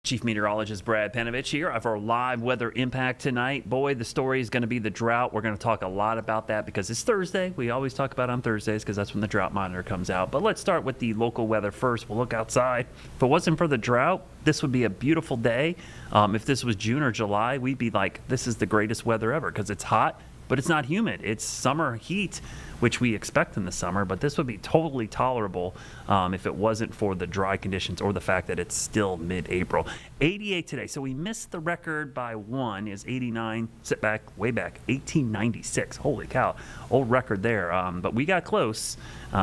Chief Meteorologist Brad Panovich here of our live weather impact tonight. Boy, the story is going to be the drought. We're going to talk a lot about that because it's Thursday. We always talk about it on Thursdays because that's when the drought monitor comes out. But let's start with the local weather first. We'll look outside. If it wasn't for the drought, this would be a beautiful day. If this was June or July, we'd be like, this is the greatest weather ever because it's hot, but it's not humid. It's summer heat, which we expect in the summer, but this would be totally tolerable if it wasn't for the dry conditions or the fact that it's still mid-April. 88 today, so we missed the record by one. Is 89, sit back, way back, 1896. Holy cow, old record there. But we got close.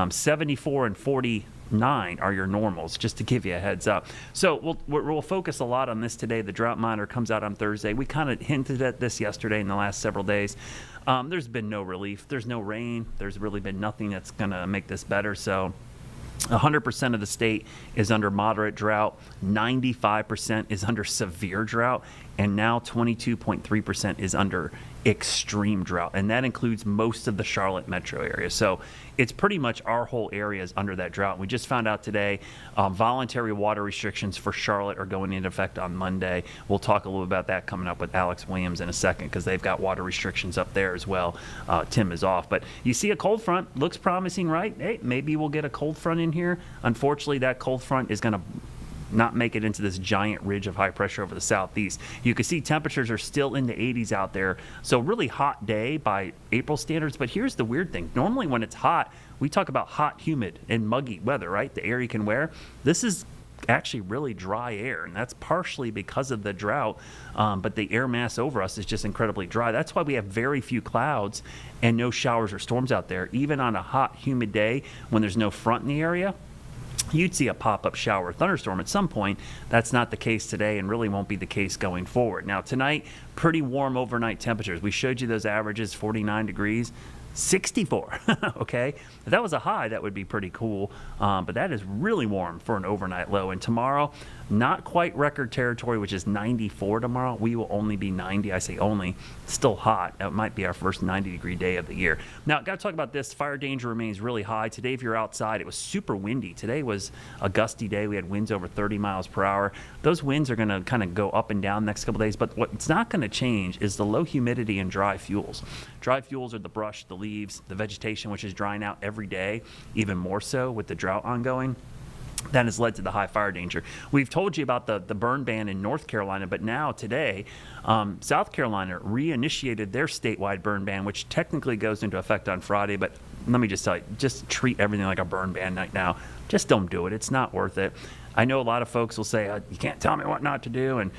74 and 49 are your normals, just to give you a heads up. So we'll focus a lot on this today. The drought monitor comes out on Thursday. We kind of hinted at this yesterday in the last several days. There's been no relief. There's no rain. There's really been nothing that's going to make this better. So 100% of the state is under moderate drought. 95% is under severe drought. And now 22.3% is under extreme drought. And that includes most of the Charlotte metro area. So it's pretty much our whole area is under that drought. We just found out today voluntary water restrictions for Charlotte are going into effect on Monday. We'll talk a little about that coming up with Alex Williams in a second because they've got water restrictions up there as well. Tim is off. But you see a cold front. Looks promising, right? Hey, maybe we'll get a cold front in here. Unfortunately, that cold front is going to not make it into this giant ridge of high pressure over the southeast. You can see temperatures are still in the 80s out there. So really hot day by April standards. But here's the weird thing. Normally when it's hot, we talk about hot, humid, and muggy weather, right? The air you can wear. This is actually really dry air, and that's partially because of the drought, but the air mass over us is just incredibly dry. That's why we have very few clouds and no showers or storms out there. Even on a hot, humid day when there's no front in the area, you'd see a pop-up shower or thunderstorm at some point. That's not the case today and really won't be the case going forward. Now tonight, pretty warm overnight temperatures. We showed you those averages, 49 degrees. 64, okay? If that was a high, that would be pretty cool, but that is really warm for an overnight low. And tomorrow, not quite record territory, which is 94 tomorrow. We will only be 90. I say only. Still hot. It might be our first 90-degree day of the year. Now, got to talk about this. Fire danger remains really high. Today, if you're outside, it was super windy. Today was a gusty day. We had winds over 30 miles per hour. Those winds are going to kind of go up and down the next couple days, but what's not going to change is the low humidity and dry fuels. Dry fuels are the brush, the leaves, the vegetation, which is drying out every day, even more so with the drought ongoing. That has led to the high fire danger. We've told you about the burn ban in North Carolina, but now today, South Carolina reinitiated their statewide burn ban, which technically goes into effect on Friday. But let me just tell you, just treat everything like a burn ban right now. Just don't do it. It's not worth it. I know a lot of folks will say, you can't tell me what not to do, and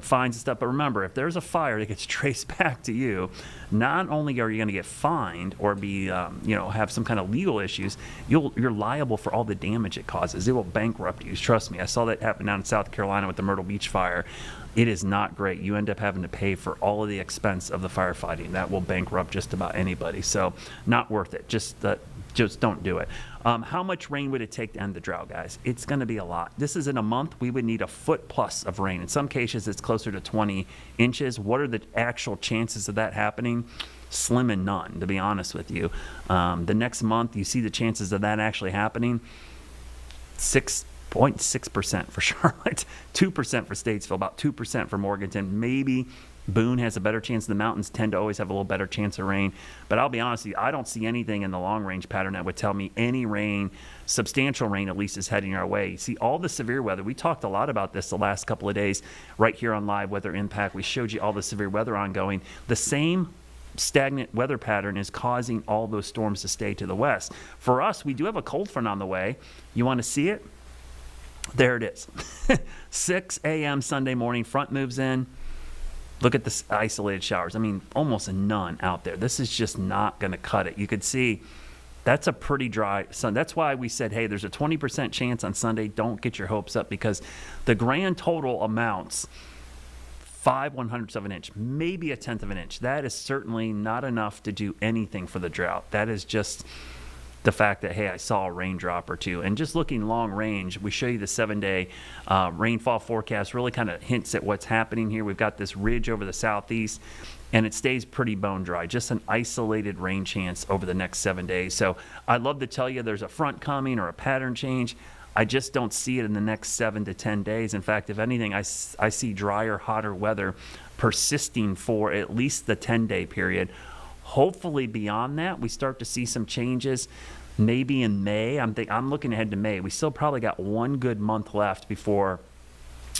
fines and stuff. But remember, if there's a fire that gets traced back to you, not only are you going to get fined or be, have some kind of legal issues, you're liable for all the damage it causes. It will bankrupt you. Trust me. I saw that happen down in South Carolina with the Myrtle Beach fire. It is not great. You end up having to pay for all of the expense of the firefighting. That will bankrupt just about anybody. So not worth it. Just don't do it. How much rain would it take to end the drought, guys? It's going to be a lot. This is in a month. We would need a foot plus of rain. In some cases, it's closer to 20 inches. What are the actual chances of that happening? Slim and none, to be honest with you. The next month, you see the chances of that actually happening, 6.6% for Charlotte, 2% for Statesville, about 2% for Morganton, maybe Boone has a better chance. The mountains tend to always have a little better chance of rain. But I'll be honest with you, I don't see anything in the long-range pattern that would tell me any rain, substantial rain at least, is heading our way. See, all the severe weather, we talked a lot about this the last couple of days right here on Live Weather Impact. We showed you all the severe weather ongoing. The same stagnant weather pattern is causing all those storms to stay to the west. For us, we do have a cold front on the way. You want to see it? There it is. 6 a.m. Sunday morning, front moves in. Look at the isolated showers. I mean, almost none out there. This is just not going to cut it. You could see that's a pretty dry sun. That's why we said, hey, there's a 20% chance on Sunday. Don't get your hopes up because the grand total amounts 5/100ths of an inch, maybe a tenth of an inch. That is certainly not enough to do anything for the drought. That is just the fact that, hey, I saw a raindrop or two. And just looking long range, we show you the 7-day rainfall forecast, really kind of hints at what's happening here. We've got this ridge over the southeast, and it stays pretty bone dry, just an isolated rain chance over the next 7 days. So I'd love to tell you there's a front coming or a pattern change. I just don't see it in the next 7 to 10 days. In fact, if anything, I see drier, hotter weather persisting for at least the 10-day period. Hopefully, beyond that, we start to see some changes. Maybe in May. I'm looking ahead to May. We still probably got one good month left before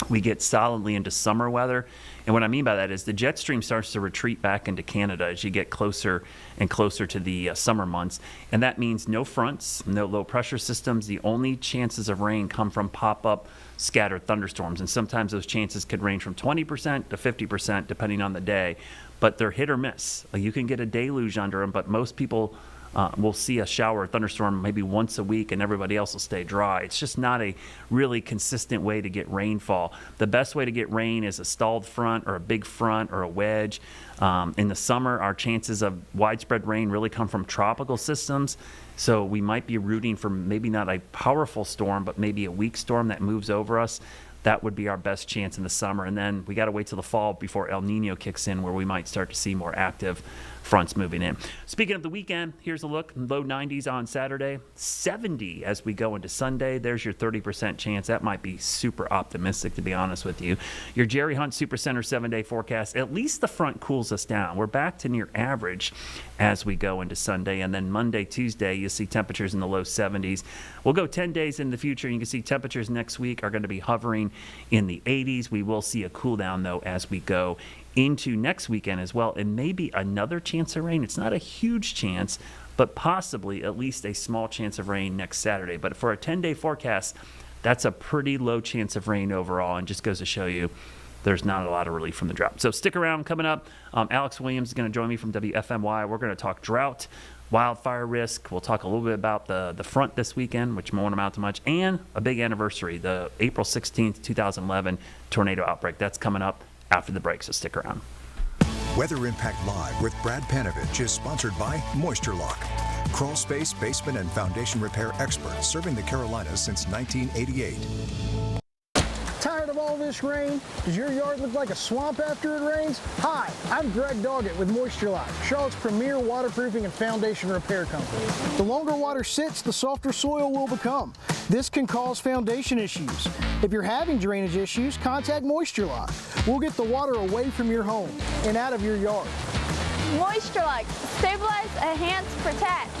we get solidly into summer weather. And what I mean by that is the jet stream starts to retreat back into Canada as you get closer and closer to the summer months. And that means no fronts, no low pressure systems. The only chances of rain come from pop-up scattered thunderstorms. And sometimes those chances could range from 20% to 50% depending on the day. But they're hit or miss. You can get a deluge under them, but most people we'll see a shower or thunderstorm maybe once a week and everybody else will stay dry. It's just not a really consistent way to get rainfall. The best way to get rain is a stalled front or a big front or a wedge. In the summer, our chances of widespread rain really come from tropical systems. So we might be rooting for maybe not a powerful storm, but maybe a weak storm that moves over us. That would be our best chance in the summer. And then we got to wait till the fall before El Nino kicks in, where we might start to see more active fronts moving in. Speaking of the weekend, here's a look. Low 90s on Saturday, 70 as we go into Sunday. There's your 30% chance. That might be super optimistic, to be honest with you. Your Jerry Hunt Supercenter 7-day forecast, at least the front cools us down. We're back to near average as we go into Sunday. And then Monday, Tuesday, you'll see temperatures in the low 70s. We'll go 10 days in the future, and you can see temperatures next week are going to be hovering in the 80s. We will see a cool down, though, as we go into next weekend as well, and maybe another chance of rain. It's not a huge chance, but possibly at least a small chance of rain next Saturday. But for a 10-day forecast, that's a pretty low chance of rain overall, and just goes to show you there's not a lot of relief from the drought. So stick around. Coming up, Alex Williams is going to join me from WFMY. We're going to talk drought, wildfire risk. We'll talk a little bit about the front this weekend, which won't amount to much, and a big anniversary, the April 16th, 2011 tornado outbreak. That's coming up after the break, so stick around. Weather Impact Live with Brad Panovich is sponsored by Moisture Lock, crawl space, basement, and foundation repair experts serving the Carolinas since 1988. Tired of all this rain? Does your yard look like a swamp after it rains? Hi, I'm Greg Doggett with Moisture Lock, Charlotte's premier waterproofing and foundation repair company. The longer water sits, the softer soil will become. This can cause foundation issues. If you're having drainage issues, contact Moisture Lock. We'll get the water away from your home and out of your yard. Moisture Lock, stabilize, enhance, protect.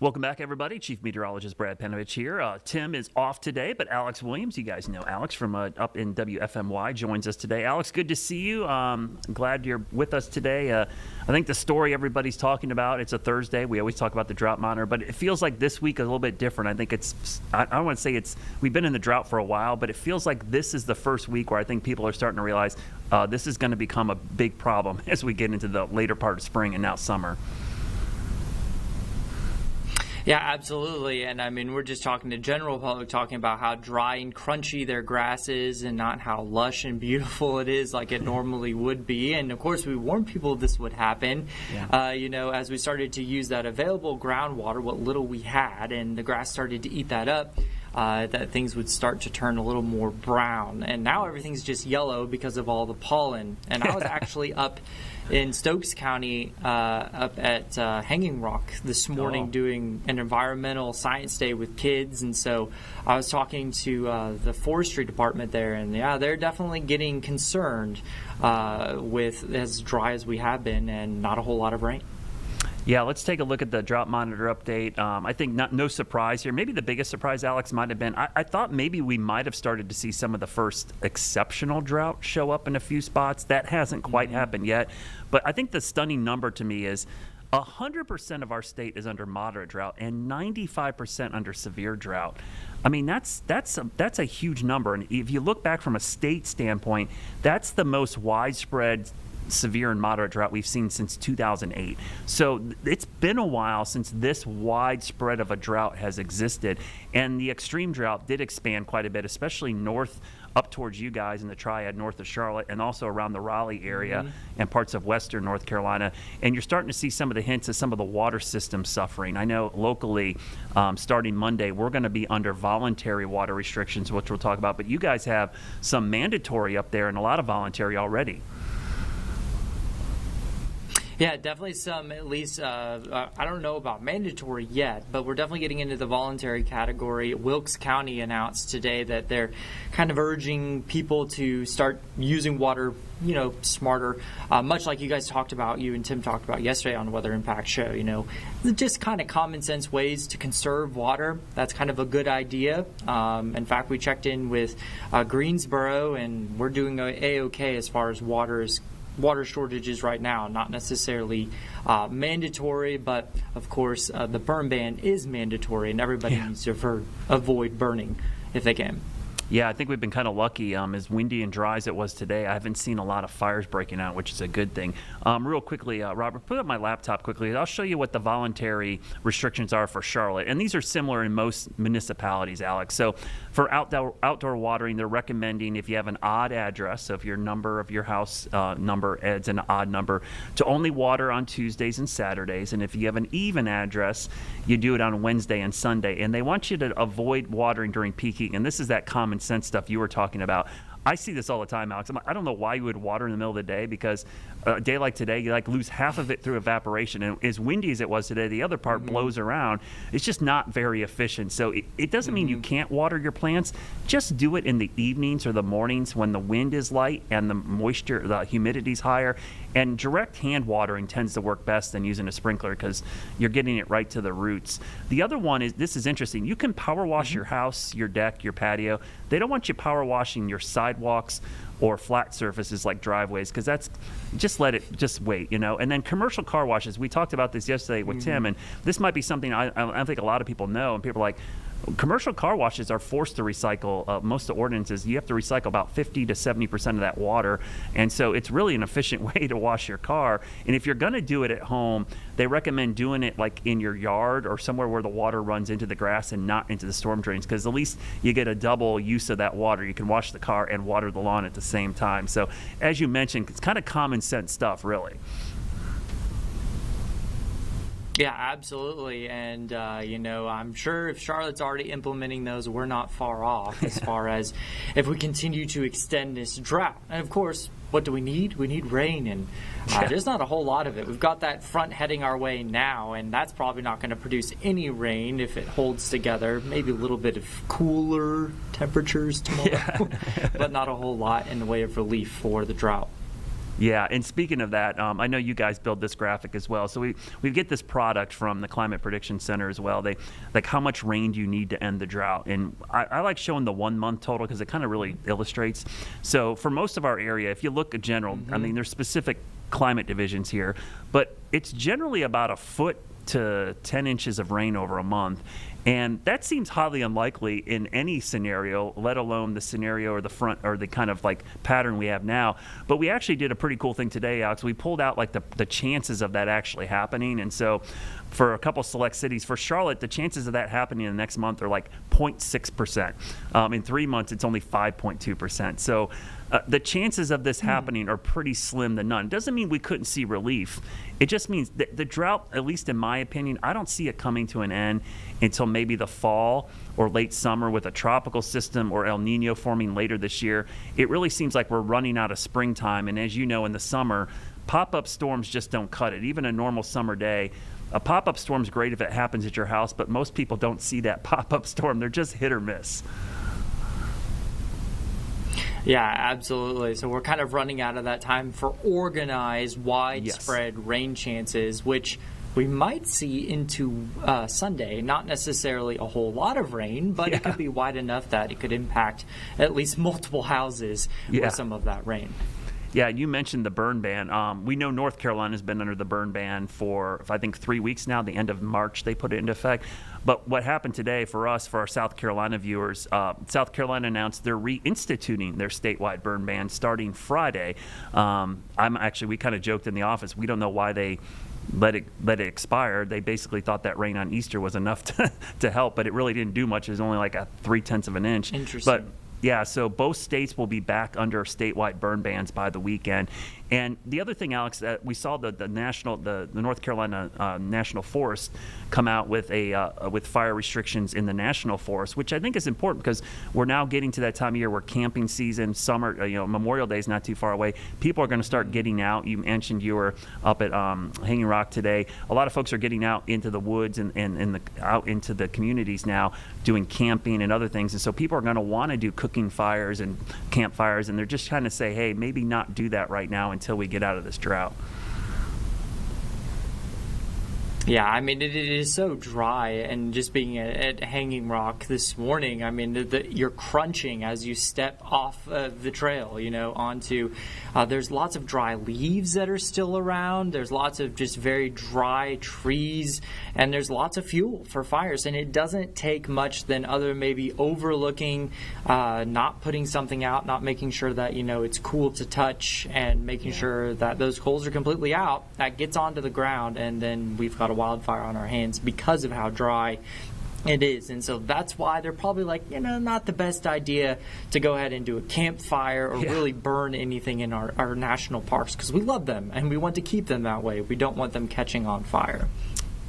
Welcome back, everybody. Chief Meteorologist Brad Panovich here. Tim is off today, but Alex Williams, you guys know Alex from up in WFMY, joins us today. Alex, good to see you. I'm glad you're with us today. I think the story everybody's talking about, it's a Thursday. We always talk about the drought monitor, but it feels like this week is a little bit different. I think I don't want to say we've been in the drought for a while, but it feels like this is the first week where I think people are starting to realize this is going to become a big problem as we get into the later part of spring and now summer. Yeah, absolutely. And I mean, we're just talking to general public, talking about how dry and crunchy their grass is and not how lush and beautiful it is like it normally would be. And of course, we warned people this would happen, as we started to use that available groundwater, what little we had, and the grass started to eat that up. That things would start to turn a little more brown. And now everything's just yellow because of all the pollen. And I was actually up in Stokes County up at Hanging Rock this morning doing an environmental science day with kids. And so I was talking to the forestry department there, and they're definitely getting concerned with as dry as we have been and not a whole lot of rain. Yeah, let's take a look at the drought monitor update. I think no surprise here. Maybe the biggest surprise, Alex, might have been I thought maybe we might have started to see some of the first exceptional drought show up in a few spots. That hasn't quite happened yet. But I think the stunning number to me is 100% of our state is under moderate drought and 95% under severe drought. I mean, that's a huge number. And if you look back from a state standpoint, that's the most widespread severe and moderate drought we've seen since 2008. So it's been a while since this widespread of a drought has existed. And the extreme drought did expand quite a bit, especially north up towards you guys in the Triad north of Charlotte, and also around the Raleigh area and parts of western North Carolina. And you're starting to see some of the hints of some of the water systems suffering. I know locally, starting Monday, we're going to be under voluntary water restrictions, which we'll talk about. But you guys have some mandatory up there and a lot of voluntary already. Yeah, definitely some, at least, I don't know about mandatory yet, but we're definitely getting into the voluntary category. Wilkes County announced today that they're kind of urging people to start using water, smarter, much like you guys talked about, you and Tim talked about yesterday on the Weather Impact Show, just kind of common sense ways to conserve water. That's kind of a good idea. In fact, we checked in with Greensboro, and we're doing A-OK as far as water shortages right now, not necessarily mandatory, but of course the burn ban is mandatory, and everybody needs to avoid burning if they can. Yeah, I think we've been kind of lucky. As windy and dry as it was today, I haven't seen a lot of fires breaking out, which is a good thing. Real quickly, Robert, put up my laptop quickly. I'll show you what the voluntary restrictions are for Charlotte. And these are similar in most municipalities, Alex. So for outdoor watering, they're recommending if you have an odd address, so if your number of your house number adds an odd number, to only water on Tuesdays and Saturdays. And if you have an even address, you do it on Wednesday and Sunday. And they want you to avoid watering during peak heat. And this is that common sense stuff you were talking about. I see this all the time, Alex. I don't know why you would water in the middle of the day, because a day like today, you lose half of it through evaporation. And as windy as it was today, the other part blows around. It's just not very efficient. So it doesn't mean you can't water your plants. Just do it in the evenings or the mornings when the wind is light and the moisture, the humidity's higher. And direct hand watering tends to work best than using a sprinkler, because you're getting it right to the roots. The other one is, this is interesting. You can power wash your house, your deck, your patio. They don't want you power washing your sidewalks or flat surfaces like driveways, because that's just wait, And then commercial car washes. We talked about this yesterday with Tim, and this might be something I think a lot of people know, and people are like, commercial car washes are forced to recycle. Most of the ordinances, you have to recycle about 50 to 70% of that water. And so it's really an efficient way to wash your car. And if you're going to do it at home, they recommend doing it like in your yard or somewhere where the water runs into the grass and not into the storm drains, because at least you get a double use of that water. You can wash the car and water the lawn at the same time. So as you mentioned, it's kind of common sense stuff, really. Yeah, absolutely. And, I'm sure if Charlotte's already implementing those, we're not far off as far as if we continue to extend this drought. And, of course, what do we need? We need rain, and there's not a whole lot of it. We've got that front heading our way now, and that's probably not going to produce any rain if it holds together. Maybe a little bit of cooler temperatures tomorrow, but not a whole lot in the way of relief for the drought. Yeah, and speaking of that, I know you guys build this graphic as well. So we get this product from the Climate Prediction Center as well. They like how much rain do you need to end the drought, and I like showing the 1 month total because it kind of really illustrates. So for most of our area, if you look at general, I mean there's specific climate divisions here, but it's generally about a foot to 10 inches of rain over a month. And that seems highly unlikely in any scenario, let alone the scenario or the front or the kind of like pattern we have now. But we actually did a pretty cool thing today, Alex. We pulled out like the chances of that actually happening. And so for a couple select cities, for Charlotte, the chances of that happening in the next month are like 0.6%. In 3 months, it's only 5.2%. So the chances of this happening are pretty slim to none. Doesn't mean we couldn't see relief. It just means that the drought, at least in my opinion, I don't see it coming to an end until maybe the fall or late summer with a tropical system or El Nino forming later this year. It really seems like we're running out of springtime. And as you know, in the summer, pop-up storms just don't cut it. Even a normal summer day, a pop-up storm's great if it happens at your house, but most people don't see that pop-up storm. They're just hit or miss. Yeah, absolutely. So we're kind of running out of that time for organized, widespread rain chances, which we might see into Sunday. Not necessarily a whole lot of rain, but it could be wide enough that it could impact at least multiple houses with some of that rain. Yeah, you mentioned the burn ban. We know North Carolina has been under the burn ban for, I think, 3 weeks now. The end of March, they put it into effect. But what happened today for us, for our South Carolina viewers, South Carolina announced they're reinstituting their statewide burn ban starting Friday. We kind of joked in the office. We don't know why they let it expire. They basically thought that rain on Easter was enough to help, but it really didn't do much. It was only like a 0.3 of an inch. Interesting. But yeah, so both states will be back under statewide burn bans by the weekend. And the other thing, Alex, that we saw the North Carolina National Forest come out with with fire restrictions in the National Forest, which I think is important because we're now getting to that time of year where camping season, summer, Memorial Day is not too far away. People are going to start getting out. You mentioned you were up at Hanging Rock today. A lot of folks are getting out into the woods and out into the communities now, doing camping and other things. And so people are going to want to do cooking fires and campfires, and they're just trying to say, hey, maybe not do that right now until we get out of this drought. Yeah, I mean, it is so dry, and just being at Hanging Rock this morning, I mean, you're crunching as you step off the trail, onto, there's lots of dry leaves that are still around, there's lots of just very dry trees, and there's lots of fuel for fires, and it doesn't take much than other maybe overlooking, not putting something out, not making sure that, it's cool to touch, and making sure that those coals are completely out, that gets onto the ground, and then we've got a wildfire on our hands because of how dry it is. And so that's why they're probably like, not the best idea to go ahead and do a campfire or really burn anything in our national parks, because we love them and we want to keep them that way. We don't want them catching on fire.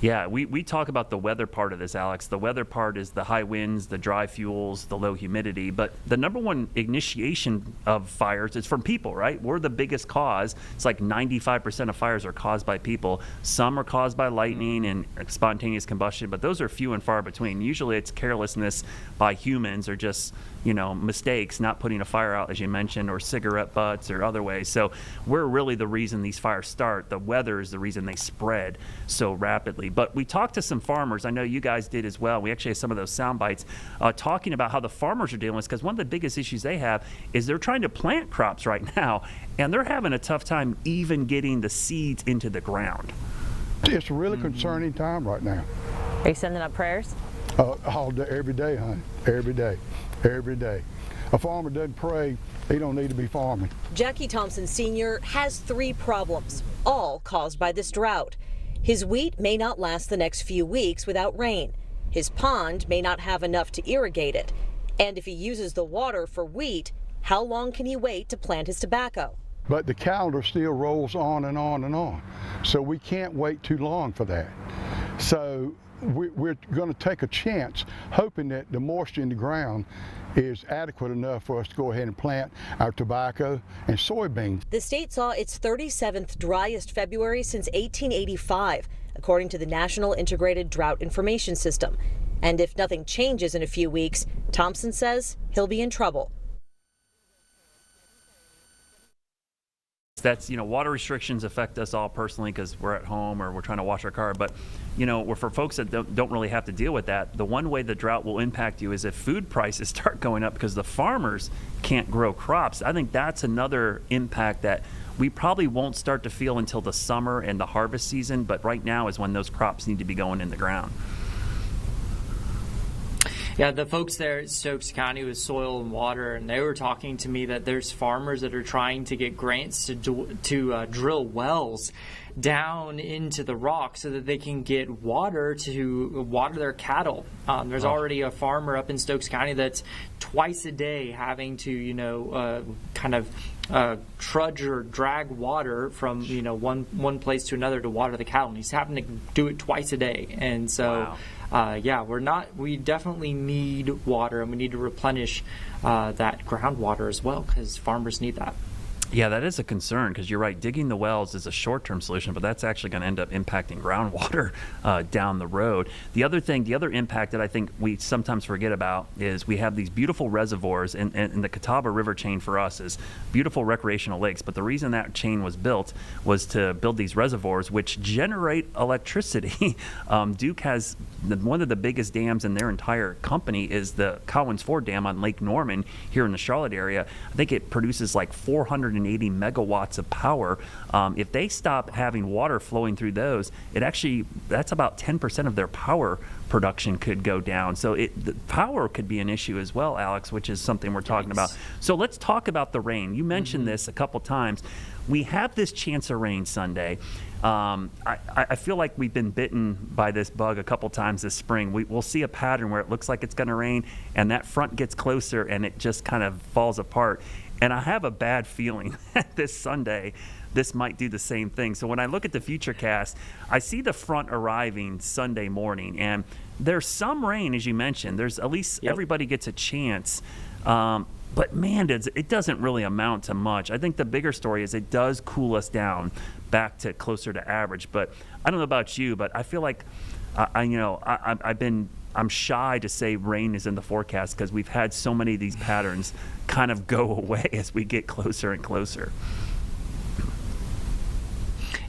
Yeah, we talk about the weather part of this, Alex. The weather part is the high winds, the dry fuels, the low humidity. But the number one initiation of fires is from people, right? We're the biggest cause. It's like 95% of fires are caused by people. Some are caused by lightning and spontaneous combustion, but those are few and far between. Usually it's carelessness by humans or just, mistakes, not putting a fire out, as you mentioned, or cigarette butts or other ways. So we're really the reason these fires start. The weather is the reason they spread so rapidly. But we talked to some farmers. I know you guys did as well. We actually have some of those sound bites talking about how the farmers are dealing with this, because one of the biggest issues they have is they're trying to plant crops right now, and they're having a tough time even getting the seeds into the ground. It's a really concerning time right now. Are you sending up prayers? All day, every day, honey. Every day. Every day. A farmer doesn't pray, he don't need to be farming. Jackie Thompson Sr. has 3 problems, all caused by this drought. His wheat may not last the next few weeks without rain. His pond may not have enough to irrigate it. And if he uses the water for wheat, how long can he wait to plant his tobacco? But the calendar still rolls on and on and on. So we can't wait too long for that. So we're going to take a chance, hoping that the moisture in the ground is adequate enough for us to go ahead and plant our tobacco and soybeans. The state saw its 37th driest February since 1885, according to the National Integrated Drought Information System. And if nothing changes in a few weeks, Thompson says he'll be in trouble. That's, water restrictions affect us all personally because we're at home or we're trying to wash our car. But, for folks that don't really have to deal with that, the one way the drought will impact you is if food prices start going up because the farmers can't grow crops. I think that's another impact that we probably won't start to feel until the summer and the harvest season. But right now is when those crops need to be going in the ground. Yeah, the folks there at Stokes County with Soil and Water, and they were talking to me that there's farmers that are trying to get grants to drill wells down into the rock so that they can get water to water their cattle. There's already a farmer up in Stokes County that's twice a day having to, trudge or drag water from, one place to another to water the cattle. And he's having to do it twice a day. And so... Wow. We definitely need water, and we need to replenish that groundwater as well because farmers need that. Yeah, that is a concern because you're right. Digging the wells is a short-term solution, but that's actually going to end up impacting groundwater down the road. The other impact that I think we sometimes forget about is we have these beautiful reservoirs, and the Catawba River chain for us is beautiful recreational lakes. But the reason that chain was built was to build these reservoirs, which generate electricity. Duke has one of the biggest dams in their entire company is the Collins Ford Dam on Lake Norman here in the Charlotte area. I think it produces like 480 megawatts of power. If they stop having water flowing through those, that's about 10% of their power production could go down. So the power could be an issue as well, Alex, which is something we're talking about. So let's talk about the rain. You mentioned this a couple times. We have this chance of rain Sunday. I feel like we've been bitten by this bug a couple times this spring. We'll see a pattern where it looks like it's going to rain, and that front gets closer, and it just kind of falls apart. And I have a bad feeling that this Sunday, this might do the same thing. So when I look at the futurecast, I see the front arriving Sunday morning, and there's some rain, as you mentioned. There's at least everybody gets a chance. But man, it doesn't really amount to much. I think the bigger story is it does cool us down back to closer to average. But I don't know about you, but I feel like I'm shy to say rain is in the forecast because we've had so many of these patterns kind of go away as we get closer and closer.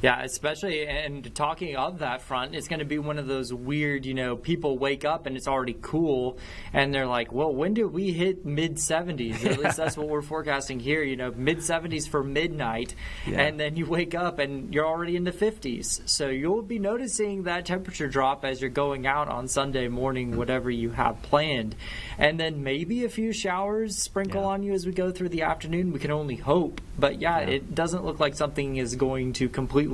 Yeah, especially, and talking of that front, it's going to be one of those weird, people wake up and it's already cool, and they're like, well, when do we hit mid-70s? At least that's what we're forecasting here, mid-70s for midnight, and then you wake up and you're already in the 50s. So you'll be noticing that temperature drop as you're going out on Sunday morning, whatever you have planned. And then maybe a few showers sprinkle on you as we go through the afternoon. We can only hope. But it doesn't look like something is going to completely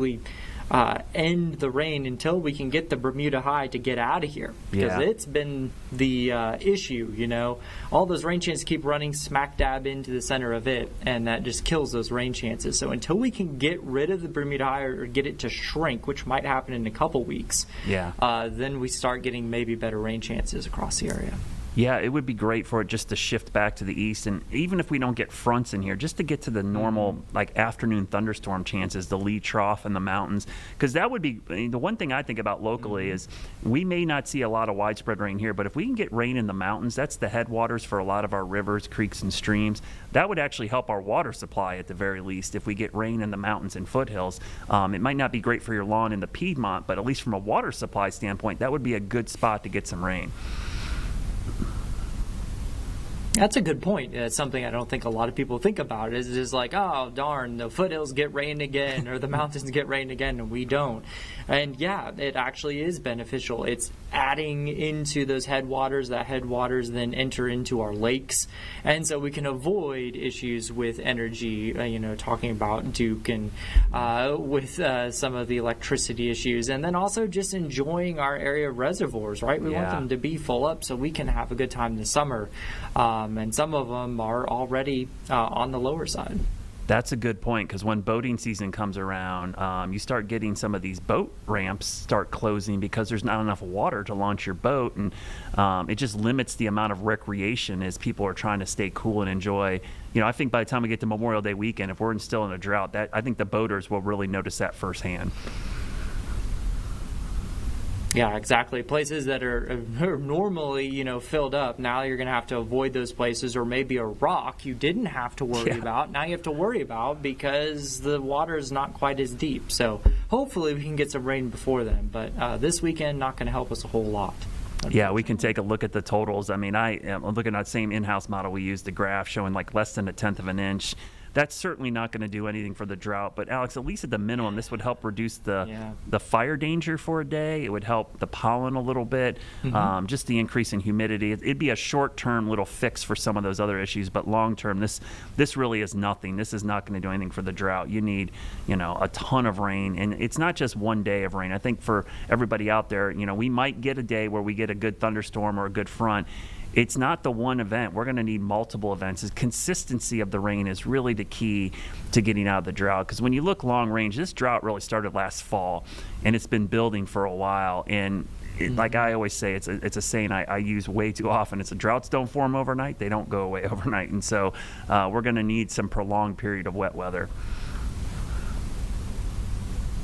end the rain until we can get the Bermuda High to get out of here. Because it's been the issue, All those rain chances keep running smack dab into the center of it, and that just kills those rain chances. So until we can get rid of the Bermuda High or get it to shrink, which might happen in a couple weeks, then we start getting maybe better rain chances across the area. Yeah, it would be great for it just to shift back to the east. And even if we don't get fronts in here, just to get to the normal afternoon thunderstorm chances, the Lee Trough and the mountains. Because that would be the one thing I think about locally is we may not see a lot of widespread rain here, but if we can get rain in the mountains, that's the headwaters for a lot of our rivers, creeks, and streams. That would actually help our water supply at the very least if we get rain in the mountains and foothills. It might not be great for your lawn in the Piedmont, but at least from a water supply standpoint, that would be a good spot to get some rain. That's a good point. It's something I don't think a lot of people think about. It's just like, oh, darn, the foothills get rain again or the mountains get rain again, and we don't. And, it actually is beneficial. It's adding into those headwaters. That headwaters then enter into our lakes. And so we can avoid issues with energy, talking about Duke and with some of the electricity issues. And then also just enjoying our area reservoirs, right? We want them to be full up so we can have a good time this summer. And some of them are already on the lower side. That's a good point because when boating season comes around, you start getting some of these boat ramps start closing because there's not enough water to launch your boat, and it just limits the amount of recreation as people are trying to stay cool and enjoy. I think by the time we get to Memorial Day weekend, if we're still in a drought, I think the boaters will really notice that firsthand. Yeah, exactly. Places that are normally, filled up, now you're going to have to avoid those places, or maybe a rock you didn't have to worry about, now you have to worry about because the water is not quite as deep. So hopefully we can get some rain before then, but this weekend not going to help us a whole lot. Yeah, we can take a look at the totals. I mean, I'm looking at that same in-house model we used, the graph showing like less than 1/10 of an inch. That's certainly not going to do anything for the drought. But, Alex, at least at the minimum, this would help reduce the fire danger for a day. It would help the pollen a little bit, just the increase in humidity. It'd be a short-term little fix for some of those other issues. But long-term, this really is nothing. This is not going to do anything for the drought. You need, a ton of rain. And it's not just one day of rain. I think for everybody out there, we might get a day where we get a good thunderstorm or a good front. It's not the one event. We're going to need multiple events. The consistency of the rain is really the key to getting out of the drought. Because when you look long range, this drought really started last fall, and it's been building for a while. And like I always say, it's a saying I use way too often. It's droughts don't form overnight. They don't go away overnight. And so we're going to need some prolonged period of wet weather.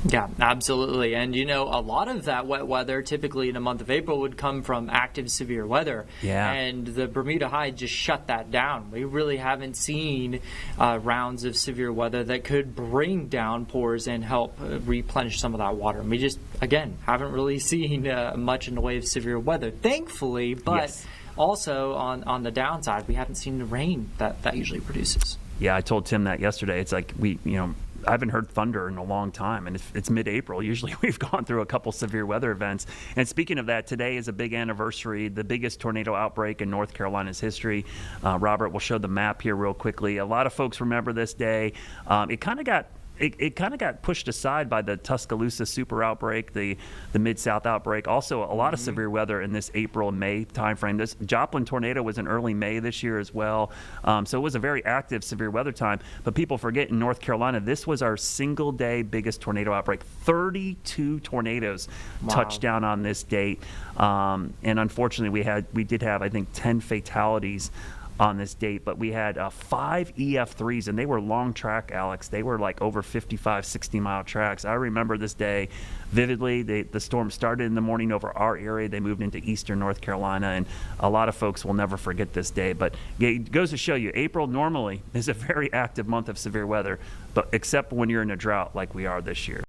Yeah, absolutely. And, a lot of that wet weather typically in the month of April would come from active severe weather. Yeah. And the Bermuda High just shut that down. We really haven't seen rounds of severe weather that could bring downpours and help replenish some of that water. And we just, again, haven't really seen much in the way of severe weather, thankfully. But also on the downside, we haven't seen the rain that usually produces. Yeah, I told Tim that yesterday. It's like I haven't heard thunder in a long time, and it's mid-April. Usually we've gone through a couple severe weather events. And speaking of that, today is a big anniversary, the biggest tornado outbreak in North Carolina's history. Robert will show the map here real quickly. A lot of folks remember this day. It kind of got pushed aside by the Tuscaloosa super outbreak, the Mid-South outbreak. Also, a lot of severe weather in this April and May timeframe. This Joplin tornado was in early May this year as well. So it was a very active severe weather time. But people forget in North Carolina, this was our single day biggest tornado outbreak. 32 tornadoes touched down on this date. And unfortunately, we did have, I think, 10 fatalities on this date, but we had 5 EF3s, and they were long track, Alex. They were like over 55, 60-mile tracks. I remember this day vividly. The storm started in the morning over our area. They moved into eastern North Carolina, and a lot of folks will never forget this day. But it goes to show you, April normally is a very active month of severe weather, but except when you're in a drought like we are this year.